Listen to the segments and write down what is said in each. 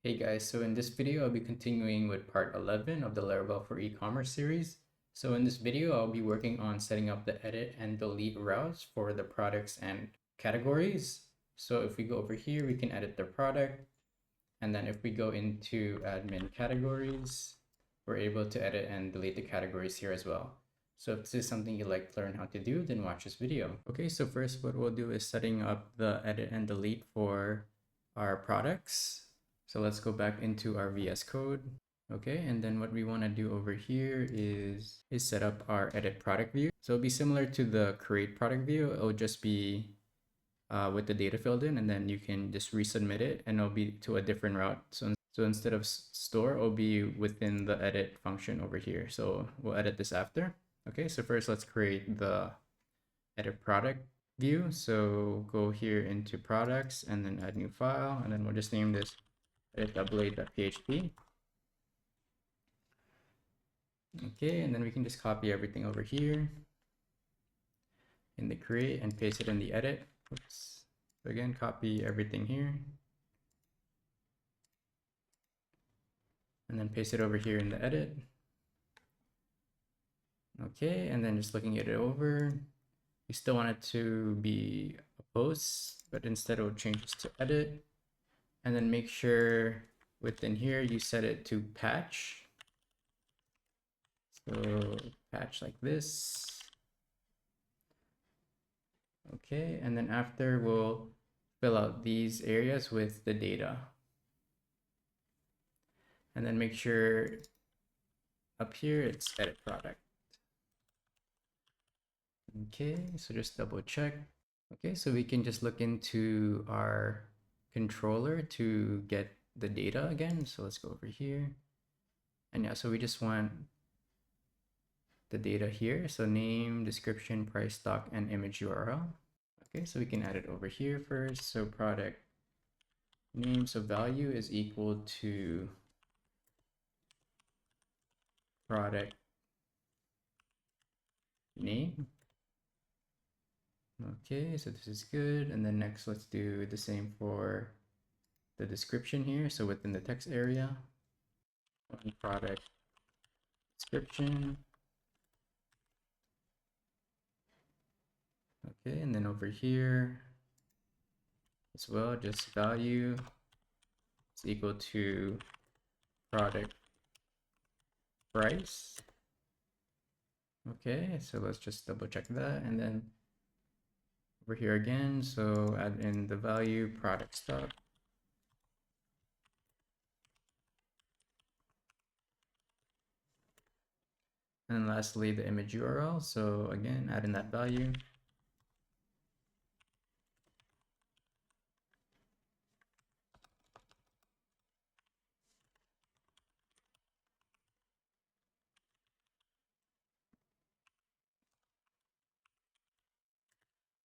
Hey guys, so in this video, I'll be continuing with part 11 of the Laravel for e-commerce series. So in this video, I'll be working on setting up the edit and delete routes for the products and categories. So if we go over here, we can edit the product. And then if we go into admin categories, we're able to edit and delete the categories here as well. So if this is something you'd like to learn how to do, then watch this video. Okay, so first what we'll do is setting up the edit and delete for our products. So let's go back into our VS Code. Okay, and then what we want to do over here is set up our edit product view. So it'll be similar to the create product view. It'll just be with the data filled in, and then you can just resubmit it and it'll be to a different route. So instead of store, it'll be within the edit function over here. So we'll edit this after. Okay, so first let's create the edit product view. So go here into products and then add new file, and then we'll just name this edit.blade.php. Okay, and then we can just copy everything over here in the create and paste it in the edit. Oops. So again, copy everything here. And then paste it over here in the edit. Okay, and then just looking at it over, we still want it to be a post, but instead we'll change this to edit. And then make sure within here you set it to patch. So patch like this. Okay, and then after we'll fill out these areas with the data. And then make sure up here it's edit product. Okay, so just double check. Okay, so we can just look into our controller to get the data again. So let's go over here. And yeah, so we just want the data here. So name, description, price, stock, and image URL. Okay, so we can add it over here first. So product name, so value is equal to product name. Okay, so this is good. And then next, let's do the same for the description here. So within the text area, on product description. Okay, and then over here as well, just value is equal to product price. Okay, so let's just double check that. And then over here again, so add in the value product stock. And lastly, the image URL. So again, add in that value.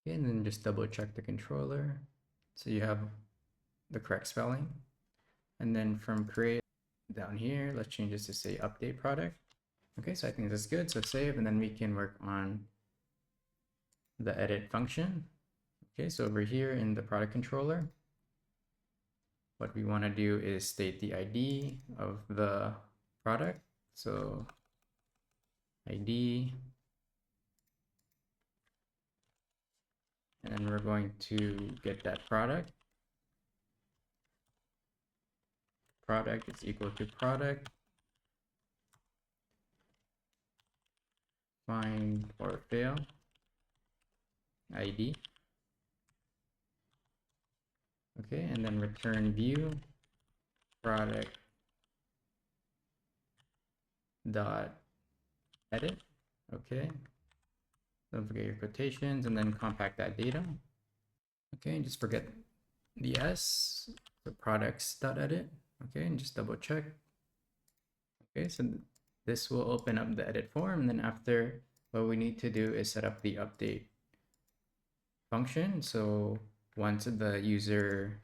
Okay, and then just double check the controller. So you have the correct spelling. And then from create down here, let's change this to say update product. Okay, so I think that's good. So save, and then we can work on the edit function. Okay, so over here in the product controller, what we want to do is state the ID of the product. So ID, and then we're going to get that product. Product is equal to product. Find or fail ID. Okay, and then return view product dot edit. Okay, don't forget your quotations, and then compact that data. Okay, and just forget the S, the products dot edit. Okay, and just double check. Okay, so this will open up the edit form, and then after, what we need to do is set up the update function. So once the user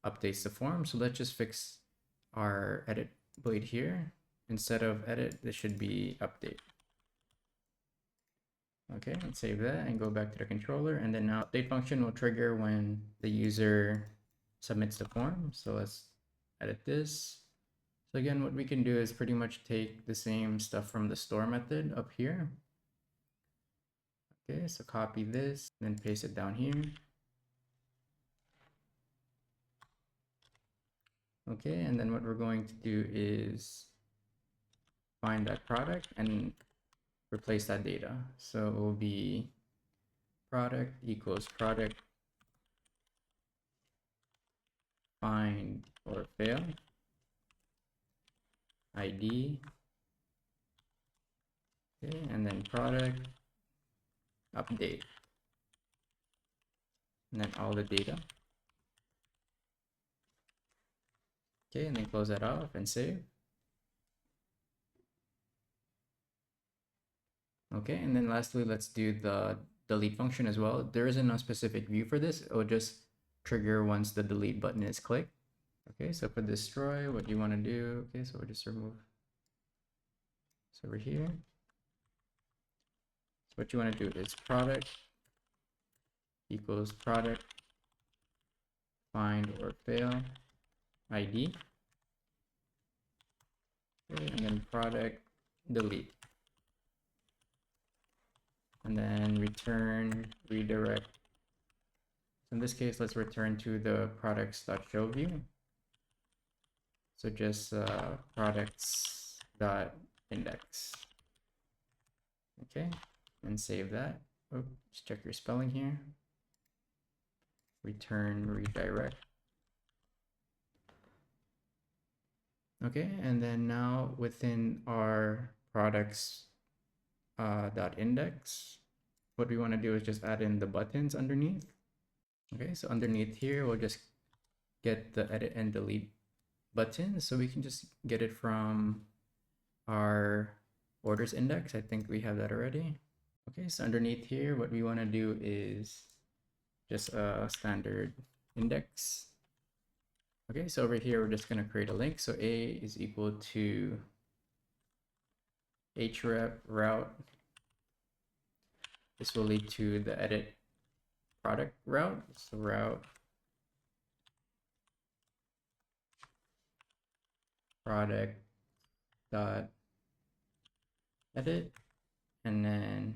updates the form, so let's just fix our edit blade here. Instead of edit, this should be update. Okay, let's save that and go back to the controller, and then now update function will trigger when the user submits the form. So let's edit this. So again, what we can do is pretty much take the same stuff from the store method up here. Okay, so copy this, then paste it down here. Okay, and then what we're going to do is find that product and replace that data. So it will be product equals product find or fail ID. Okay, and then product update, and then all the data. Okay, and then close that off and save. Okay, and then lastly, let's do the delete function as well. There isn't a specific view for this. It will just trigger once the delete button is clicked. Okay, so for destroy, what do you want to do? Okay, so we'll just remove. So over here. So what you want to do is product equals product find or fail ID. Okay, and then product delete. And then return redirect. So in this case, let's return to the products.show view. So just products.index. Okay, and save that. Oh, just check your spelling here. Return redirect. Okay, and then now within our products dot index, what we want to do is just add in the buttons underneath. Okay, so underneath here, we'll just get the edit and delete button. So we can just get it from our orders index. I think we have that already. Okay, so underneath here, what we want to do is just a standard index. Okay, so over here, we're just going to create a link. So A is equal to href route. This will lead to the edit product route. So route product dot edit, and then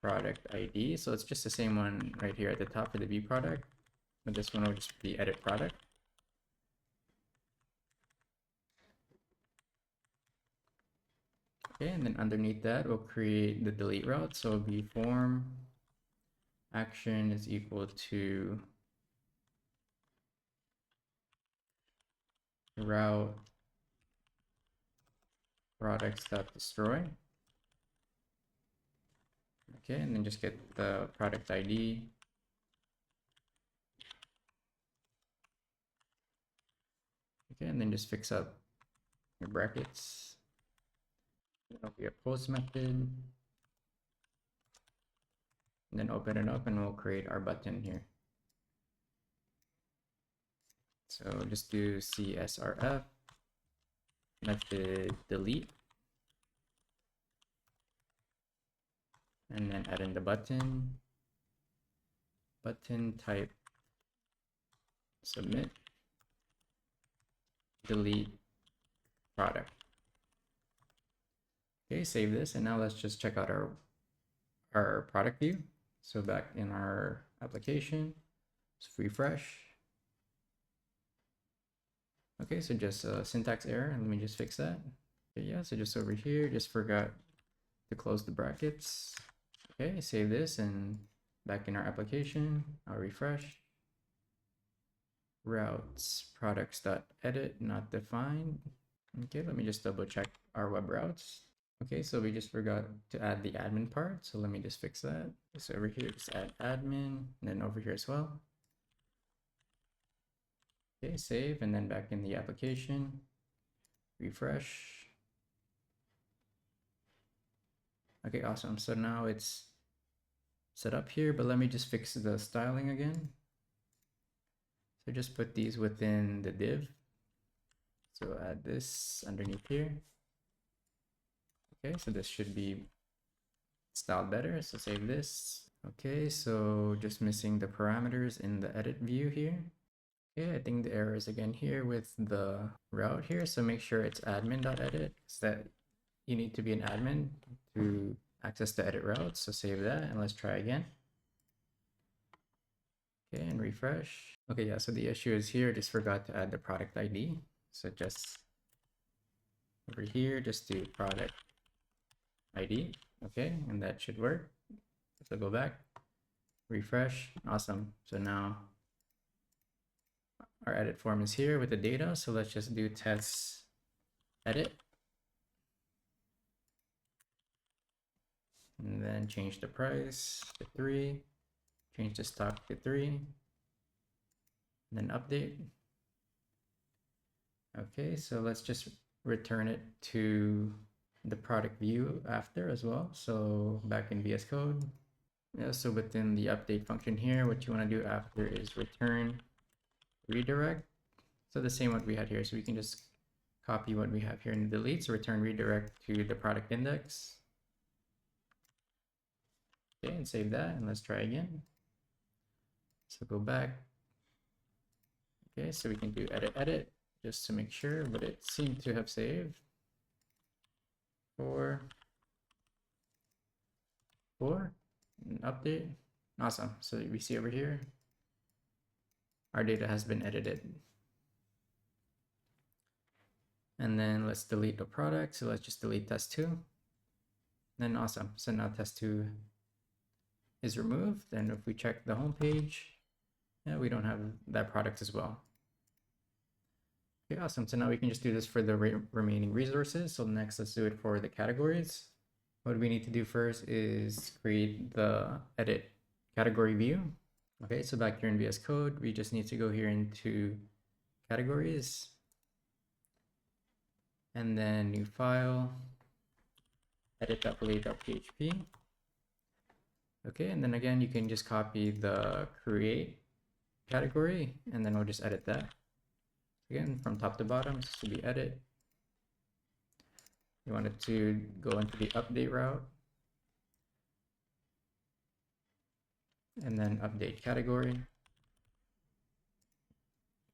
product ID. So it's just the same one right here at the top for the B product, but this one will just be edit product. Okay, and then underneath that, we'll create the delete route. So it'll be form action is equal to route products.destroy. Okay, and then just get the product ID. Okay, and then just fix up your brackets. It'll be a post method. And then open it up and we'll create our button here. So just do CSRF method delete. And then add in the button type submit delete product. Okay, save this, and now let's just check out our product view. So back in our application, let's refresh. Okay, so just a syntax error, and let me just fix that. Okay, yeah, so just over here, just forgot to close the brackets. Okay, save this, and back in our application, I'll refresh. Routes products.edit not defined. Okay, let me just double check our web routes. Okay, so we just forgot to add the admin part, so let me just fix that. So over here, just add admin, and then over here as well. Okay, save, and then back in the application, refresh. Okay, awesome. So now it's set up here, but let me just fix the styling again. So just put these within the div. So add this underneath here. Okay, so this should be styled better. So save this. Okay, so just missing the parameters in the edit view here. Okay, I think the error is again here with the route here. So make sure it's admin.edit, because that you need to be an admin to access the edit route. So save that and let's try again. Okay, and refresh. Okay, yeah, so the issue is here, just forgot to add the product ID. So just over here, just do product ID. Okay, and that should work. So go back, refresh. Awesome. So now our edit form is here with the data. So let's just do test edit. And then change the price to 3, change the stock to 3, and then update. Okay, so let's just return it to the product view after as well. So back in VS Code. Yeah, so within the update function here, what you want to do after is return redirect. So the same what we had here. So we can just copy what we have here in the delete. So return redirect to the product index. Okay, and save that. And let's try again. So go back. Okay, so we can do edit just to make sure, but it seemed to have saved. 4, and update. Awesome. So we see over here, our data has been edited. And then let's delete the product. So let's just delete test2. Then awesome. So now test2 is removed. And if we check the home page, yeah, we don't have that product as well. Okay, awesome. So now we can just do this for the remaining resources. So next, let's do it for the categories. What we need to do first is create the edit category view. Okay, so back here in VS Code, we just need to go here into categories and then new file, edit.play.php. Okay, and then again, you can just copy the create category and then we'll just edit that. Again, from top to bottom, this should be edit. You want it to go into the update route. And then update category.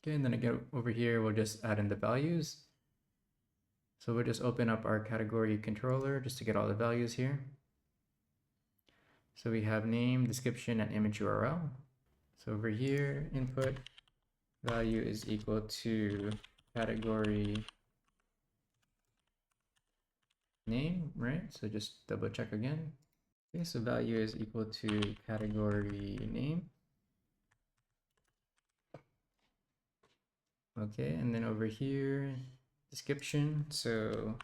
Okay, and then again, over here, we'll just add in the values. So we'll just open up our category controller just to get all the values here. So we have name, description, and image URL. So over here, input value is equal to category name, right? So just double check again. Okay, so value is equal to category name. Okay, and then over here, description. So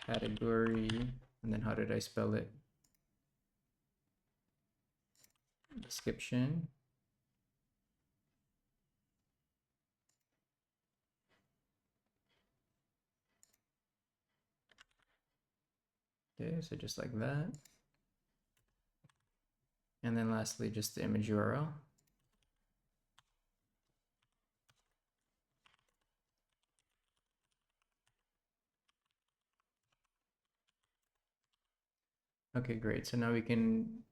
category, and then how did I spell it? Description. Okay, so just like that. And then lastly, just the image URL. Okay, great. So now we can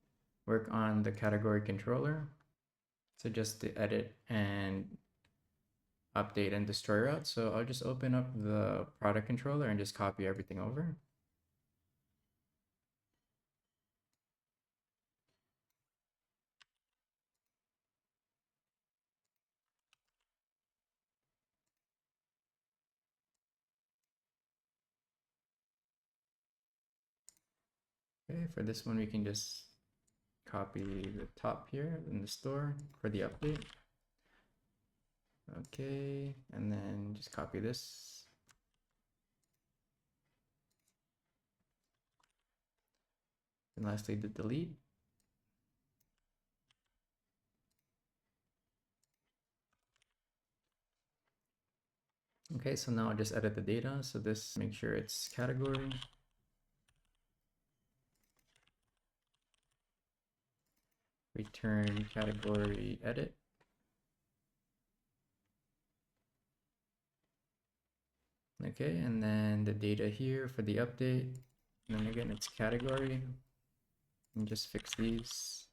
work on the category controller. So just the edit and update and destroy route. So I'll just open up the product controller and just copy everything over. Okay, for this one, we can just copy the top here in the store for the update. Okay, and then just copy this. And lastly, the delete. Okay, so now I'll just edit the data. So this, make sure it's category. Return category edit. Okay, and then the data here for the update. And then again, it's category. and just fix these.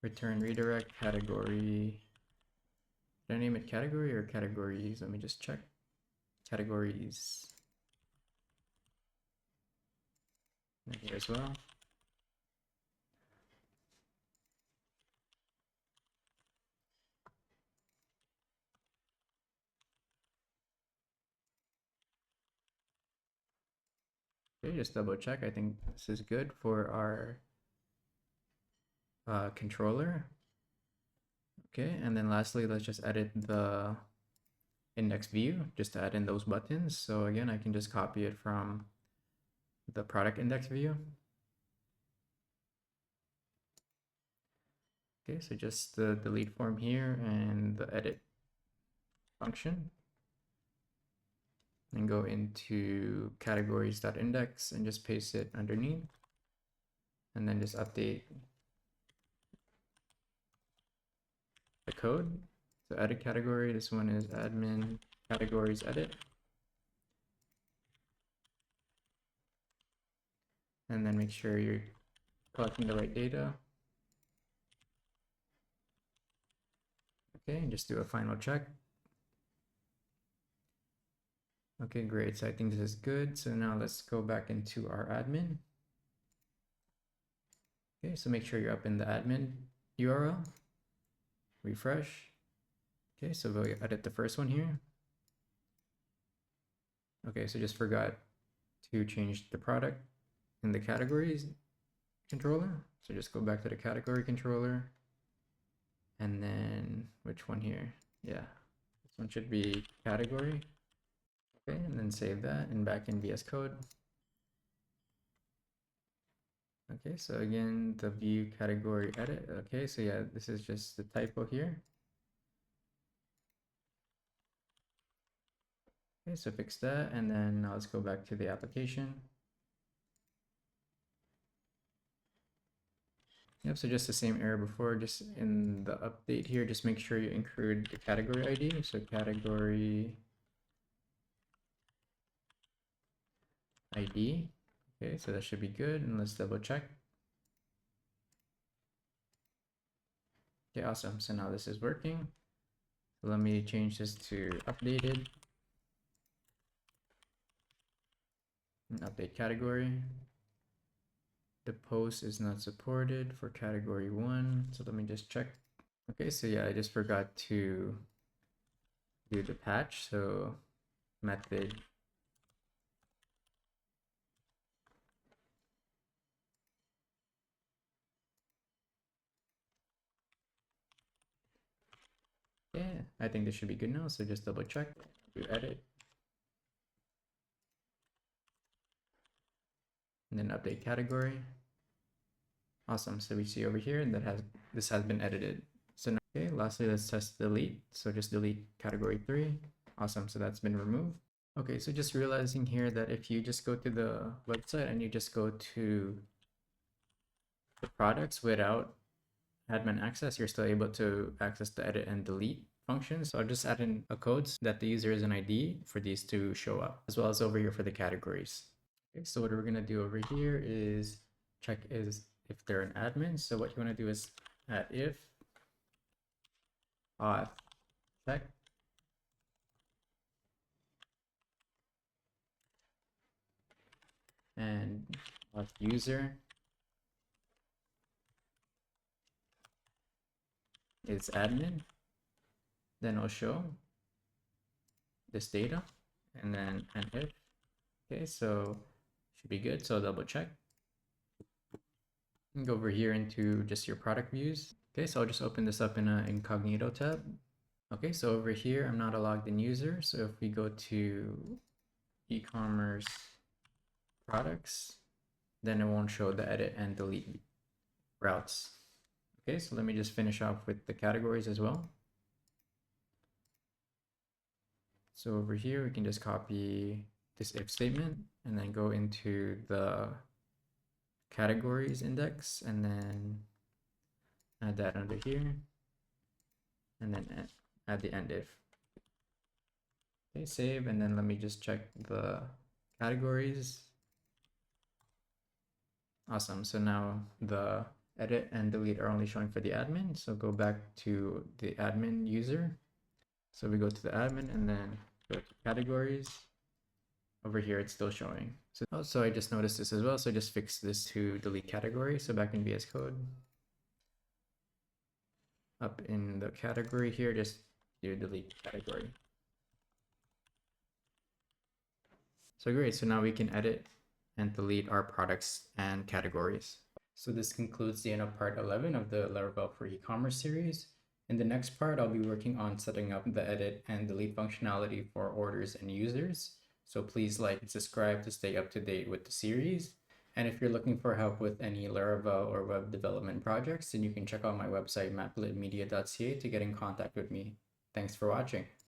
Return redirect category. Did I name it category or categories? Let me just check. Categories. And here as well. Okay, just double check. I think this is good for our controller. Okay, and then lastly, let's just edit the index view just to add in those buttons. So again, I can just copy it from the product index view. Okay, so just the delete form here and the edit function. And go into categories.index and just paste it underneath. And then just update the code. So edit category, this one is admin categories edit. And then make sure you're collecting the right data. Okay, and just do a final check. Okay, great. So I think this is good. So now let's go back into our admin. Okay, so make sure you're up in the admin URL. Refresh. Okay, so we'll edit the first one here. Okay, so just forgot to change the product in the categories controller. So just go back to the category controller. And then which one here? Yeah, this one should be category. Okay, and then save that and back in VS Code. Okay, so again, the view category edit. Okay, so yeah, this is just the typo here. Okay, so fix that, and then now let's go back to the application. Yep, so just the same error before, just in the update here, just make sure you include the category ID. So category ID. Okay, so that should be good, and let's double check. Okay, awesome. So now this is working. So let me change this to updated. And update category. The post is not supported for category 1. So let me just check. Okay, so yeah, I just forgot to do the patch. So method yeah, I think this should be good now. So just double check, do edit, and then update category. Awesome. So we see over here that this has been edited. So now, okay, lastly, let's test delete. So just delete category 3. Awesome. So that's been removed. Okay, so just realizing here that if you just go to the website and you just go to the products without admin access, you're still able to access the edit and delete functions. So I'll just add in a code that the user is an ID for these to show up, as well as over here for the categories. Okay, so what we're gonna do over here is check if they're an admin. So what you want to do is add if auth check and auth user is admin, then I'll show this data, and then an if. Okay, so should be good. So double check. And go over here into just your product views. Okay, so I'll just open this up in an incognito tab. Okay, so over here, I'm not a logged in user. So if we go to e-commerce products, then it won't show the edit and delete routes. Okay, so let me just finish off with the categories as well. So over here, we can just copy this if statement and then go into the categories index and then add that under here and then add the end if. Okay, save, and then let me just check the categories. Awesome. So now the edit and delete are only showing for the admin. So go back to the admin user. So we go to the admin and then go to categories. Over here, it's still showing. So also, I just noticed this as well. So I just fix this to delete category. So back in VS Code, up in the category here, just do delete category. So great. So now we can edit and delete our products and categories. So this concludes the end of part 11 of the Laravel for e-commerce series. In the next part, I'll be working on setting up the edit and delete functionality for orders and users. So please like and subscribe to stay up to date with the series. And if you're looking for help with any Laravel or web development projects, then you can check out my website, maplitmedia.ca, to get in contact with me. Thanks for watching.